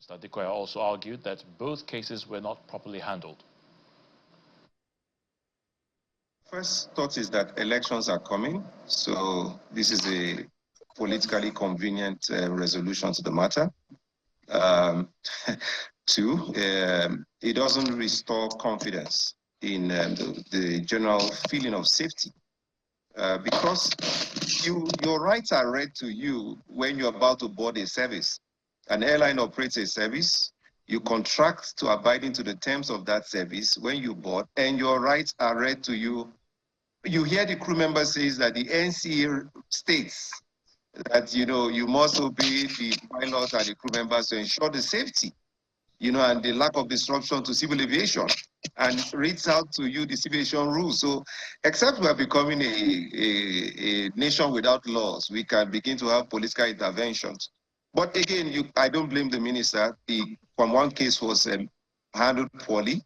Mr. Adekoya also argued that both cases were not properly handled. First thought is that elections are coming, so this is a politically convenient resolution to the matter. Two, it doesn't restore confidence in the general feeling of safety. Because your rights are read to you when you're about to board a service. An airline operates a service, you contract to abiding to the terms of that service when you board, and your rights are read to you. You hear the crew member says that the NCA states that, you must obey the pilots and the crew members to ensure the safety, and the lack of disruption to civil aviation, and reads out to you the civil aviation rules. So except we are becoming a nation without laws, we can begin to have political interventions. But again, I don't blame the minister. From one case was handled poorly.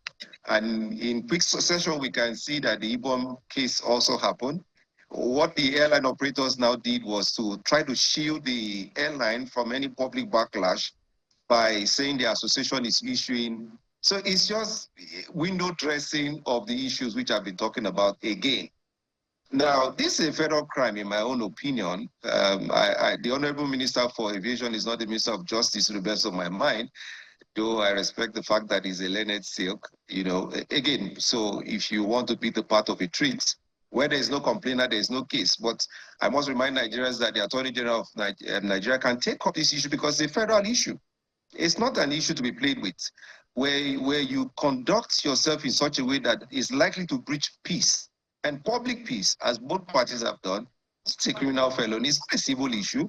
And in quick succession, we can see that the Ibom case also happened. What the airline operators now did was to try to shield the airline from any public backlash by saying the association is issuing. So it's just window dressing of the issues which I've been talking about again. Now, this is a federal crime, in my own opinion. The Honorable Minister for Aviation is not the Minister of Justice, to the best of my mind, though I respect the fact that he's a learned silk, Again, so if you want to be the part of a treat, where there is no complainer, there is no case. But I must remind Nigerians that the Attorney General of Nigeria can take up this issue because it's a federal issue. It's not an issue to be played with, where you conduct yourself in such a way that is likely to breach peace and public peace, as both parties have done. It's a criminal felony. It's not a civil issue.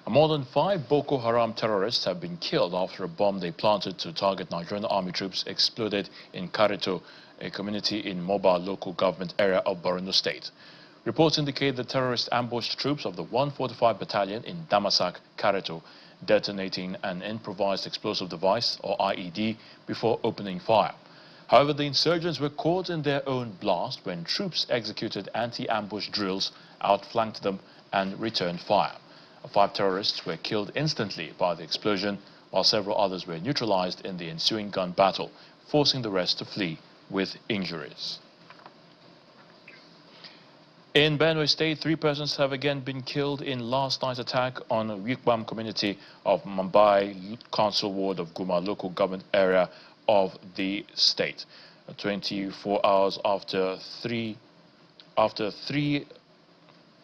More than 5 Boko Haram terrorists have been killed after a bomb they planted to target Nigerian army troops exploded in Kareto, a community in Mobile local government area of Benue State. Reports indicate the terrorists ambushed troops of the 145 Battalion in Damasak, Kareto, detonating an improvised explosive device, or IED, before opening fire. However, the insurgents were caught in their own blast when troops executed anti-ambush drills, outflanked them, and returned fire. 5 terrorists were killed instantly by the explosion, while several others were neutralized in the ensuing gun battle, forcing the rest to flee with injuries. In Benue State, 3 persons have again been killed in last night's attack on a Wikbam community of Mumbai Council Ward of Guma local government area of the state. 24 hours after three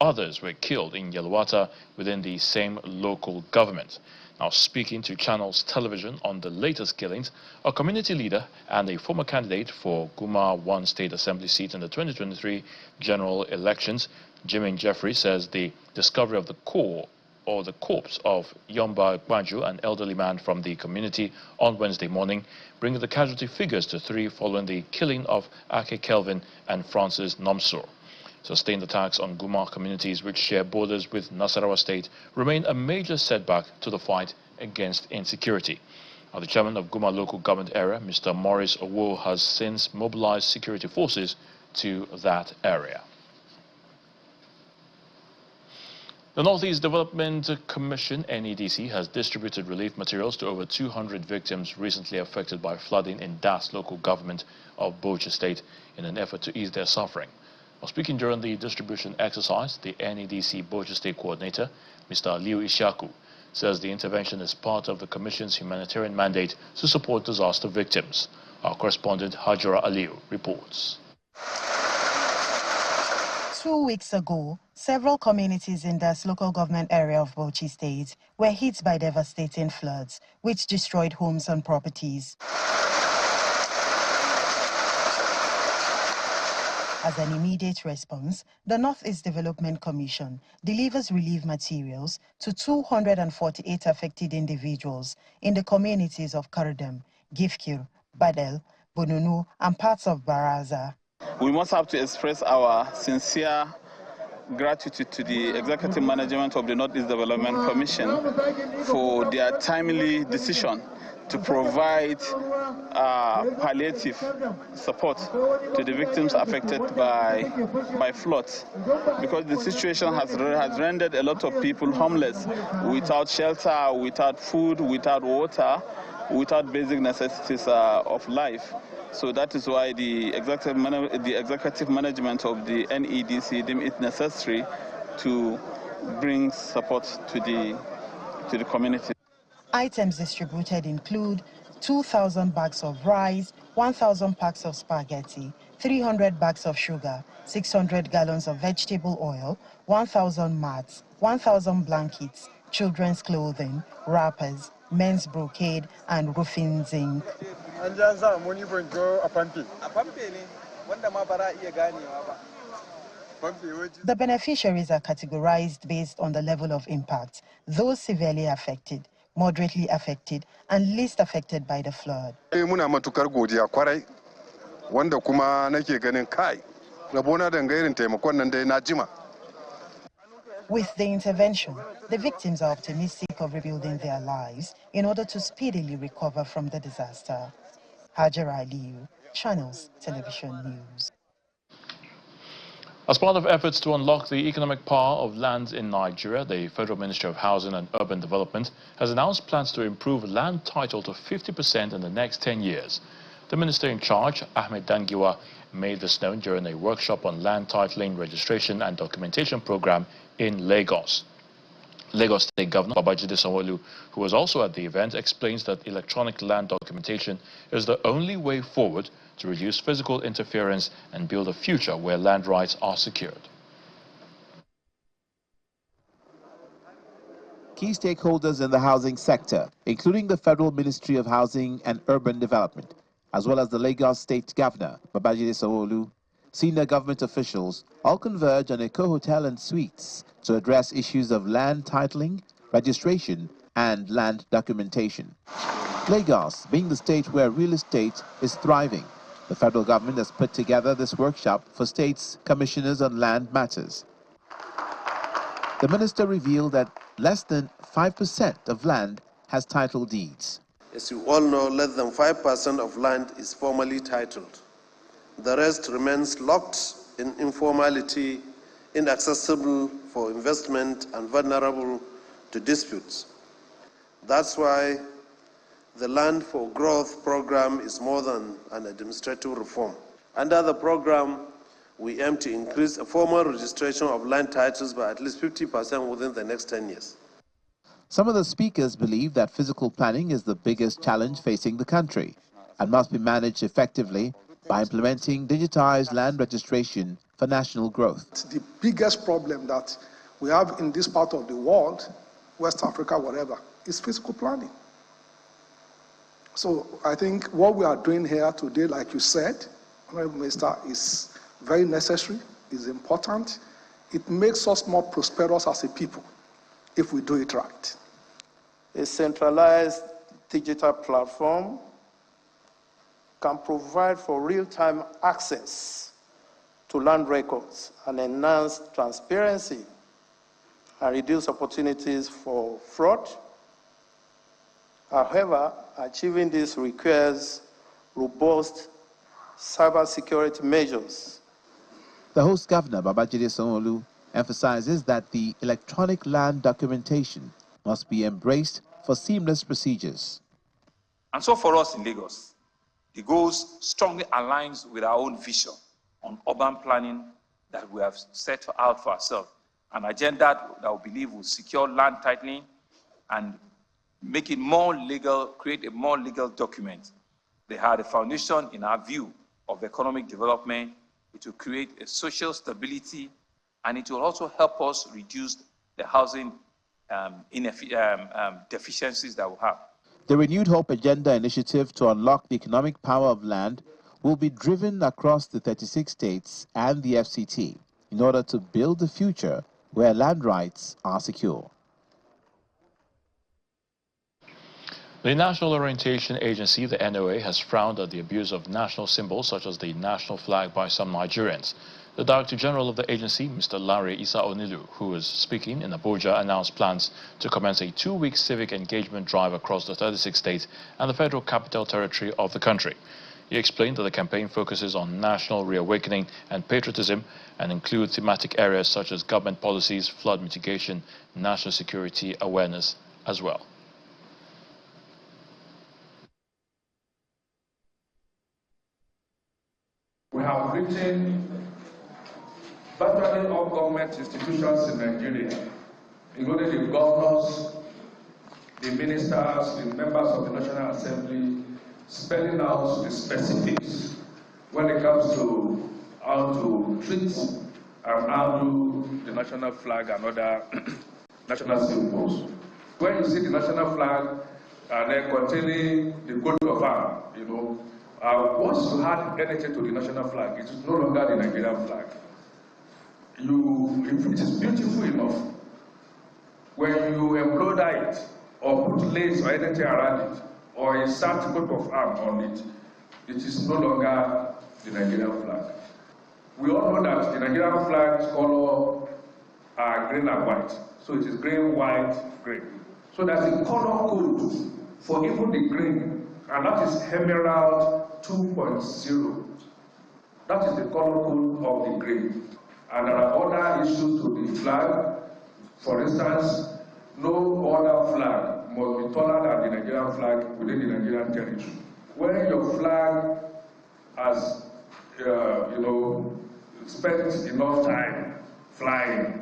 others were killed in Yelwata within the same local government. Now, speaking to Channels Television on the latest killings, a community leader and a former candidate for Guma 1 State Assembly seat in the 2023 general elections, Jimin Jeffrey, says the discovery of the corpse of Yomba Gbanju, an elderly man from the community, on Wednesday morning, brings the casualty figures to 3 following the killing of Ake Kelvin and Francis Nomsor. Sustained attacks on Guma communities which share borders with Nasarawa State remain a major setback to the fight against insecurity. Now, the chairman of Guma local government area, Mr. Maurice Owo, has since mobilized security forces to that area. The Northeast Development Commission, NEDC, has distributed relief materials to over 200 victims recently affected by flooding in Das local government of Boko State in an effort to ease their suffering. While speaking during the distribution exercise, the NEDC Boko State coordinator, Mr. Liu Ishaku, says the intervention is part of the Commission's humanitarian mandate to support disaster victims. Our correspondent Hajara Aliu reports. 2 weeks ago, several communities in this local government area of Bauchi State were hit by devastating floods, which destroyed homes and properties. As an immediate response, the Northeast Development Commission delivers relief materials to 248 affected individuals in the communities of Karadem, Gifkir, Badel, Bonunu, and parts of Baraza. We must have to express our sincere gratitude to the Executive Management of the Northeast Development Commission for their timely decision to provide palliative support to the victims affected by floods, because the situation has rendered a lot of people homeless, without shelter, without food, without water, without basic necessities of life. So that is why the executive management of the NEDC deemed it necessary to bring support to the community. Items distributed include 2,000 bags of rice, 1,000 packs of spaghetti, 300 bags of sugar, 600 gallons of vegetable oil, 1,000 mats, 1,000 blankets, children's clothing, wrappers, men's brocade, and roofing zinc. The beneficiaries are categorized based on the level of impact: those severely affected, moderately affected, and least affected by the flood. Muna matukar godiya kwarai wanda kuma nake ganin kai rabona da gairin taimakon nan dai na jima. With the intervention, the victims are optimistic of rebuilding their lives in order to speedily recover from the disaster. Hajara Aliyu, Channels Television News. As part of efforts to unlock the economic power of lands in Nigeria, the Federal Ministry of Housing and Urban Development has announced plans to improve land title to 50% in the next 10 years. The minister in charge, Ahmed Dangiwa, made this known during a workshop on land titling, registration and documentation program in Lagos. Lagos State Governor Babajide Sanwo-Olu, who was also at the event, explains that electronic land documentation is the only way forward to reduce physical interference and build a future where land rights are secured. Key stakeholders in the housing sector, including the Federal Ministry of Housing and Urban Development, as well as the Lagos State Governor, Babajide Sanwo-Olu, senior government officials, all converge on Eco Hotel and Suites to address issues of land titling, registration, and land documentation. Lagos, being the state where real estate is thriving, the federal government has put together this workshop for states' commissioners on land matters. The minister revealed that less than 5% of land has title deeds. As you all know, less than 5% of land is formally titled. The rest remains locked in informality, inaccessible for investment, and vulnerable to disputes. That's why the Land for Growth program is more than an administrative reform. Under the program, we aim to increase a formal registration of land titles by at least 50% within the next 10 years. Some of the speakers believe that physical planning is the biggest challenge facing the country and must be managed effectively by implementing digitized land registration for national growth. The biggest problem that we have in this part of the world, West Africa, whatever, is physical planning. So I think what we are doing here today, like you said, Honorable Minister, is very necessary, is important. It makes us more prosperous as a people if we do it right. A centralized digital platform can provide for real-time access to land records and enhance transparency and reduce opportunities for fraud. However, achieving this requires robust cybersecurity measures. The host governor, Babajide Sanwo-Olu, emphasizes that the electronic land documentation must be embraced for seamless procedures. And so for us in Lagos, the goals strongly aligns with our own vision on urban planning that we have set out for ourselves, an agenda that we believe will secure land titling and make it more legal, create a more legal document. They had a foundation, in our view, of economic development. It will create a social stability, and it will also help us reduce the housing deficiencies that we have. The Renewed Hope Agenda initiative to unlock the economic power of land will be driven across the 36 states and the FCT in order to build a future where land rights are secure. The National Orientation Agency, the NOA, has frowned at the abuse of national symbols such as the national flag by some Nigerians. The Director General of the agency, Mr. Larry Isa Onilu, who was speaking in Abuja, announced plans to commence a 2-week civic engagement drive across the 36 states and the Federal Capital Territory of the country. He explained that the campaign focuses on national reawakening and patriotism and includes thematic areas such as government policies, flood mitigation, national security awareness as well. We have written virtually all government institutions in Nigeria, including the governors, the ministers, the members of the National Assembly, spelling out the specifics when it comes to how to treat and handle the national flag and other national symbols. When you see the national flag and then containing the coat of arms, once you add anything to the national flag, it is no longer the Nigerian flag. If it is beautiful enough, when you embroider it or put lace or anything around it, or a certain coat of arms on it, it is no longer the Nigerian flag. We all know that the Nigerian flag's color are green and white. So it is green, white, green. So there's a color code for even the green, and that is Emerald 2.0. That is the color code of the green. And there are other issues to the flag. For instance, no other flag must be taller than the Nigerian flag within the Nigerian territory. When your flag has, spent enough time flying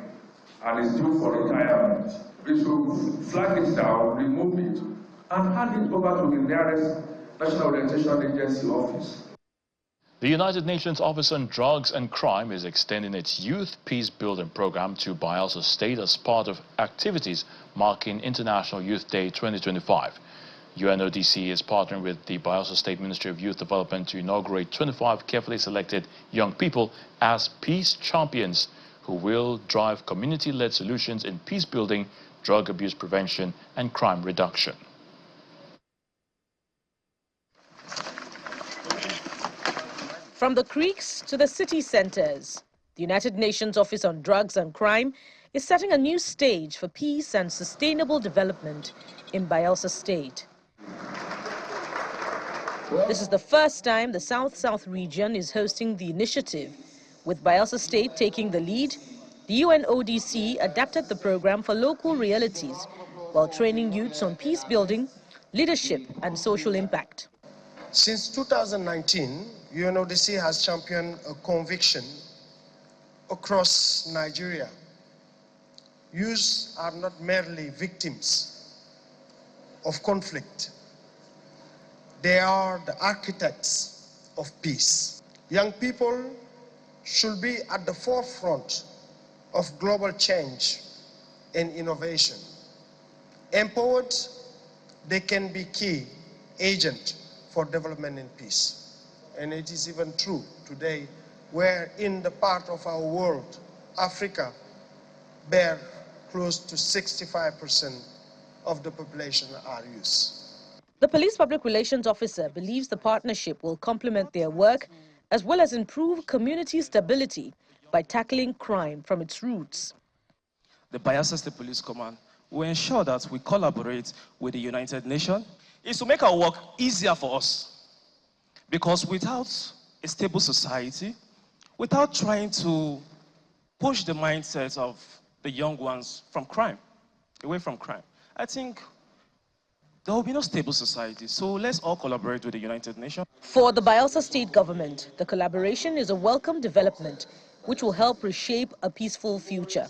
and is due for retirement, we should flag it down, remove it, and hand it over to the nearest National Orientation Agency office. The United Nations Office on Drugs and Crime is extending its Youth Peacebuilding program to Bayelsa State as part of activities marking International Youth Day 2025. UNODC is partnering with the Bayelsa State Ministry of Youth Development to inaugurate 25 carefully selected young people as peace champions who will drive community-led solutions in peace building, drug abuse prevention, and crime reduction. From the creeks to the city centers, the United Nations Office on Drugs and Crime is setting a new stage for peace and sustainable development in Bayelsa State. This is the first time the South-South region is hosting the initiative. With Bayelsa State taking the lead, the UNODC adapted the program for local realities while training youths on peace building, leadership, and social impact. Since 2019, UNODC has championed a conviction across Nigeria. Youths are not merely victims of conflict. They are the architects of peace. Young people should be at the forefront of global change and innovation. Empowered, they can be key agent for development and peace. And it is even true today, where in the part of our world, Africa, bear close to 65% of the population are youth. The police public relations officer believes the partnership will complement their work as well as improve community stability by tackling crime from its roots. The Bayelsa State Police Command will ensure that we collaborate with the United Nations. It's to make our work easier for us, because without a stable society, without trying to push the mindset of the young ones from crime, away from crime, I think there will be no stable society. So let's all collaborate with the United Nations. For the Bayelsa State government, the collaboration is a welcome development which will help reshape a peaceful future.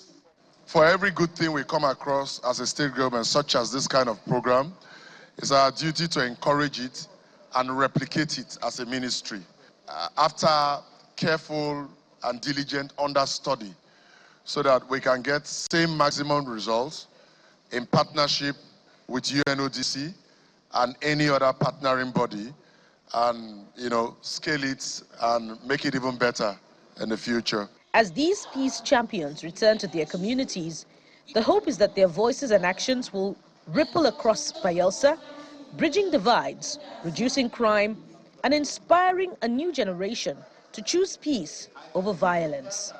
For every good thing we come across as a state government, such as this kind of program, it's our duty to encourage it and replicate it as a ministry. After careful and diligent understudy, so that we can get same maximum results in partnership with UNODC and any other partnering body, and scale it and make it even better in the future. As these peace champions return to their communities, the hope is that their voices and actions will ripple across Bayelsa, bridging divides, reducing crime, and inspiring a new generation to choose peace over violence.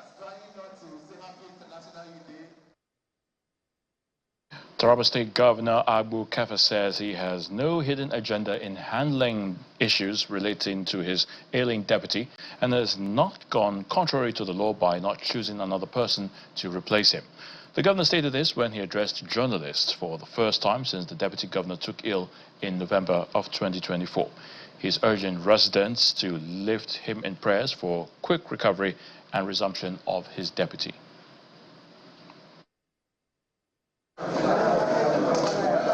Taraba State Governor Abu Kafa says he has no hidden agenda in handling issues relating to his ailing deputy and has not gone contrary to the law by not choosing another person to replace him. The governor stated this when he addressed journalists for the first time since the deputy governor took ill in November of 2024. He's urging residents to lift him in prayers for quick recovery and resumption of his deputy.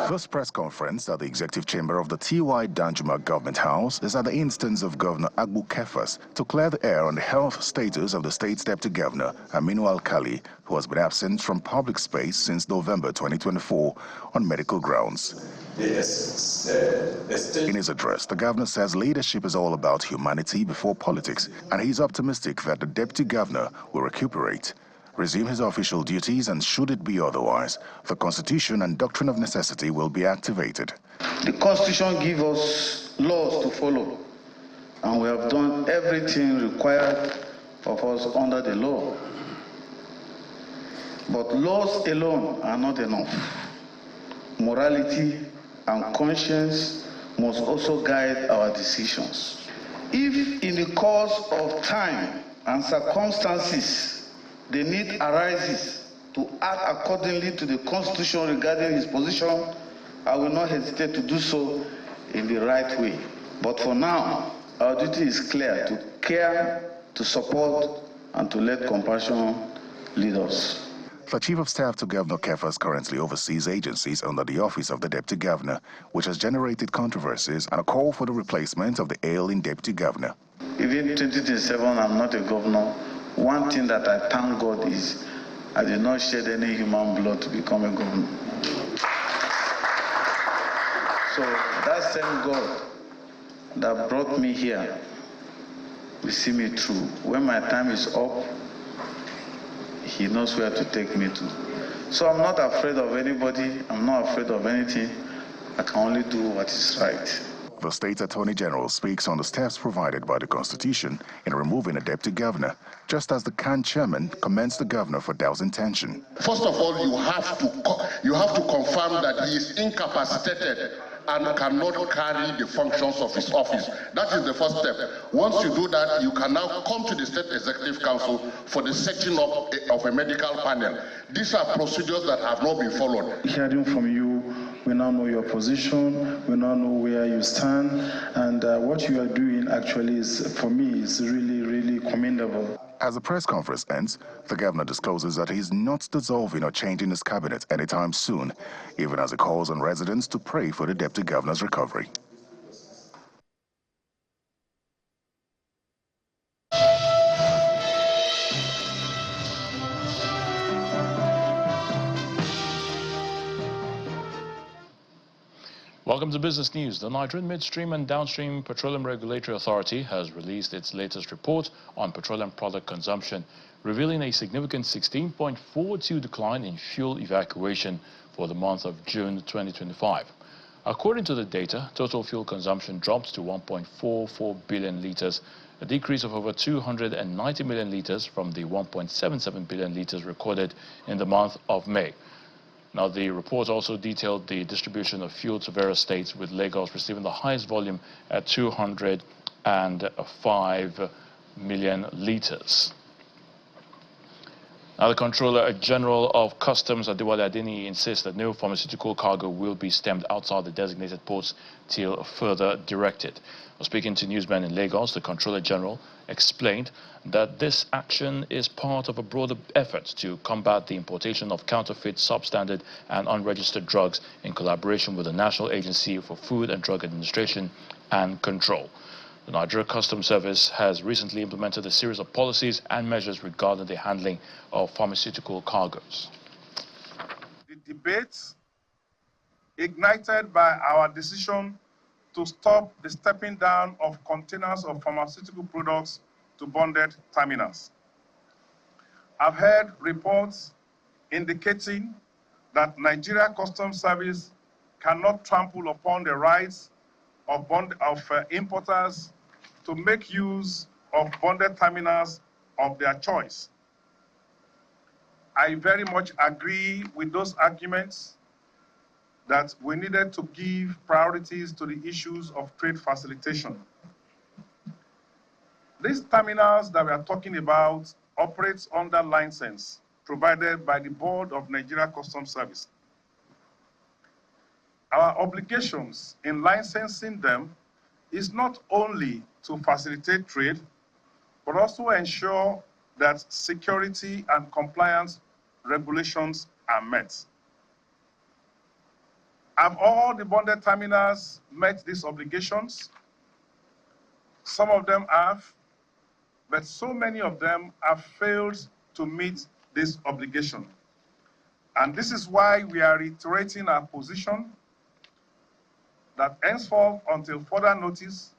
This press conference at the executive chamber of the TY Danjuma Government House is at the instance of Governor Abu Kefas to clear the air on the health status of the state's deputy governor, Aminu Alkali, who has been absent from public space since November 2024 on medical grounds. In his address, the governor says leadership is all about humanity before politics, and he's optimistic that the deputy governor will recuperate, resume his official duties, and should it be otherwise, the Constitution and Doctrine of Necessity will be activated. The Constitution gives us laws to follow, and we have done everything required of us under the law. But laws alone are not enough. Morality and conscience must also guide our decisions. If in the course of time and circumstances the need arises to act accordingly to the Constitution regarding his position, I will not hesitate to do so in the right way. But for now, our duty is clear: to care, to support, and to let compassion lead us. The Chief of Staff to Governor Kefas currently oversees agencies under the Office of the Deputy Governor, which has generated controversies and a call for the replacement of the ailing Deputy Governor. Even 2027, I'm not a governor. One thing that I thank God is I did not shed any human blood to become a governor. So that same God that brought me here will see me through. When my time is up, He knows where to take me to. So I'm not afraid of anybody. I'm not afraid of anything. I can only do what is right. The State Attorney General speaks on the steps provided by the Constitution in removing a deputy governor, just as the CAN chairman commends the governor for dousing tension. First of all, you have to confirm that he is incapacitated and cannot carry the functions of his office. That is the first step. Once you do that, you can now come to the State Executive Council for the setting up of a medical panel. These are procedures that have not been followed. Hearing from you, we now know your position, we now know where you stand, and what you are doing actually is, for me, is really, really commendable. As the press conference ends, the governor discloses that he's not dissolving or changing his cabinet anytime soon, even as he calls on residents to pray for the deputy governor's recovery. Welcome to Business News. The Nigerian Midstream and Downstream Petroleum Regulatory Authority has released its latest report on petroleum product consumption, revealing a significant 16.42% decline in fuel evacuation for the month of June 2025. According to the data, total fuel consumption dropped to 1.44 billion litres, a decrease of over 290 million litres from the 1.77 billion litres recorded in the month of May. Now, the report also detailed the distribution of fuel to various states, with Lagos receiving the highest volume at 205 million litres. Now, the Controller General of Customs, Adewale Adeni, insists that no pharmaceutical cargo will be stemmed outside the designated ports till further directed. Speaking to newsmen in Lagos, the Controller General explained that this action is part of a broader effort to combat the importation of counterfeit, substandard and unregistered drugs in collaboration with the National Agency for Food and Drug Administration and Control. The Nigeria Customs Service has recently implemented a series of policies and measures regarding the handling of pharmaceutical cargoes. The debates ignited by our decision to stop the stepping down of containers of pharmaceutical products to bonded terminals. I've heard reports indicating that Nigeria Customs Service cannot trample upon the rights of importers to make use of bonded terminals of their choice. I very much agree with those arguments that we needed to give priorities to the issues of trade facilitation. These terminals that we are talking about operates under license provided by the Board of Nigeria Customs Service. Our obligations in licensing them is not only to facilitate trade, but also ensure that security and compliance regulations are met. Have all the bonded terminals met these obligations? Some of them have, but so many of them have failed to meet this obligation. And this is why we are reiterating our position that henceforth, until further notice,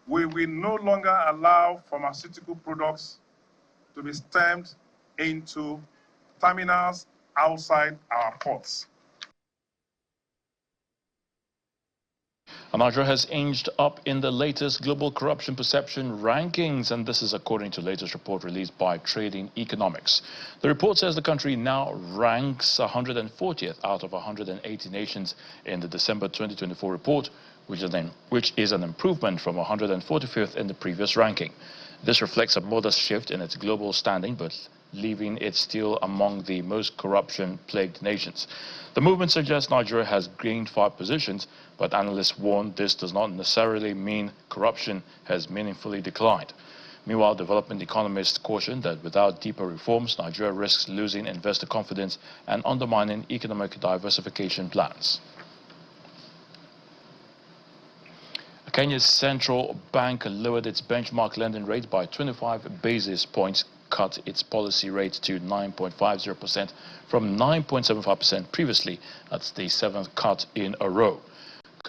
we will no longer allow pharmaceutical products to be stemmmed into terminals outside our ports. Nigeria has inched up in the latest global corruption perception rankings, and this is according to the latest report released by Trading Economics. The report says the country now ranks 140th out of 180 nations in the December 2024 report, which is an improvement from 145th in the previous ranking. This reflects a modest shift in its global standing, but leaving it still among the most corruption-plagued nations. The movement suggests Nigeria has gained 5 positions, but analysts warn this does not necessarily mean corruption has meaningfully declined. Meanwhile, development economists caution that without deeper reforms, Nigeria risks losing investor confidence and undermining economic diversification plans. Kenya's central bank lowered its benchmark lending rate by 25 basis points, cut its policy rate to 9.50% from 9.75% previously. That's the 7th cut in a row.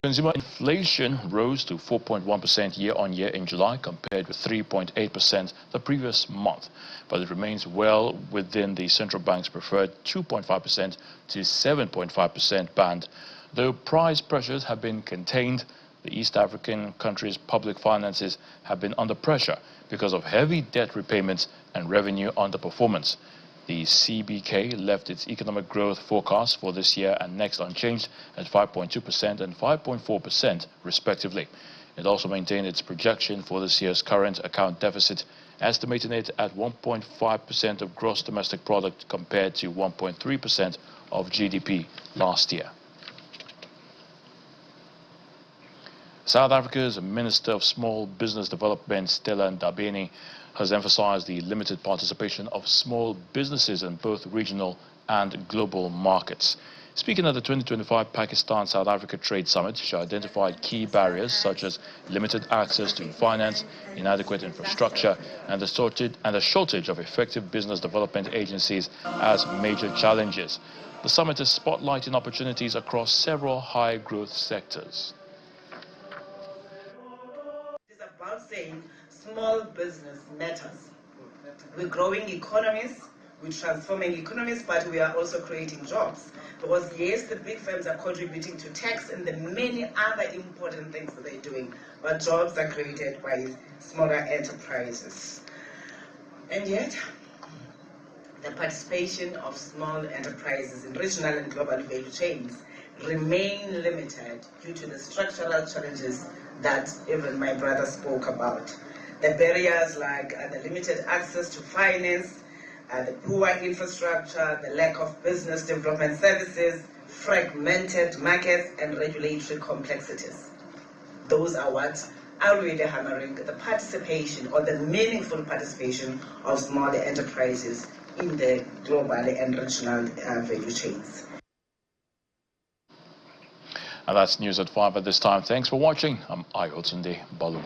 Consumer inflation rose to 4.1% year-on-year in July, compared with 3.8% the previous month, but it remains well within the central bank's preferred 2.5% to 7.5% band. Though price pressures have been contained, the East African countries' public finances have been under pressure because of heavy debt repayments and revenue underperformance. The CBK left its economic growth forecast for this year and next unchanged at 5.2% and 5.4% respectively. It also maintained its projection for this year's current account deficit, estimating it at 1.5% of gross domestic product compared to 1.3% of GDP last year. South Africa's Minister of Small Business Development, Stella Ndabeni, has emphasized the limited participation of small businesses in both regional and global markets. Speaking at the 2025 Pakistan-South Africa Trade Summit, she identified key barriers such as limited access to finance, inadequate infrastructure, and the shortage of effective business development agencies as major challenges. The summit is spotlighting opportunities across several high-growth sectors. It's about saying small business matters. We're growing economies, we're transforming economies, but we are also creating jobs. Because yes, the big firms are contributing to tax and the many other important things that they're doing, but jobs are created by smaller enterprises. And yet, the participation of small enterprises in regional and global value chains remain limited due to the structural challenges that even my brother spoke about. The barriers like the limited access to finance, the poor infrastructure, the lack of business development services, fragmented markets, and regulatory complexities. Those are what are really hammering the participation or the meaningful participation of smaller enterprises in the global and regional value chains. And that's news at 5 at this time. Thanks for watching. I'm Ayotunde Balu.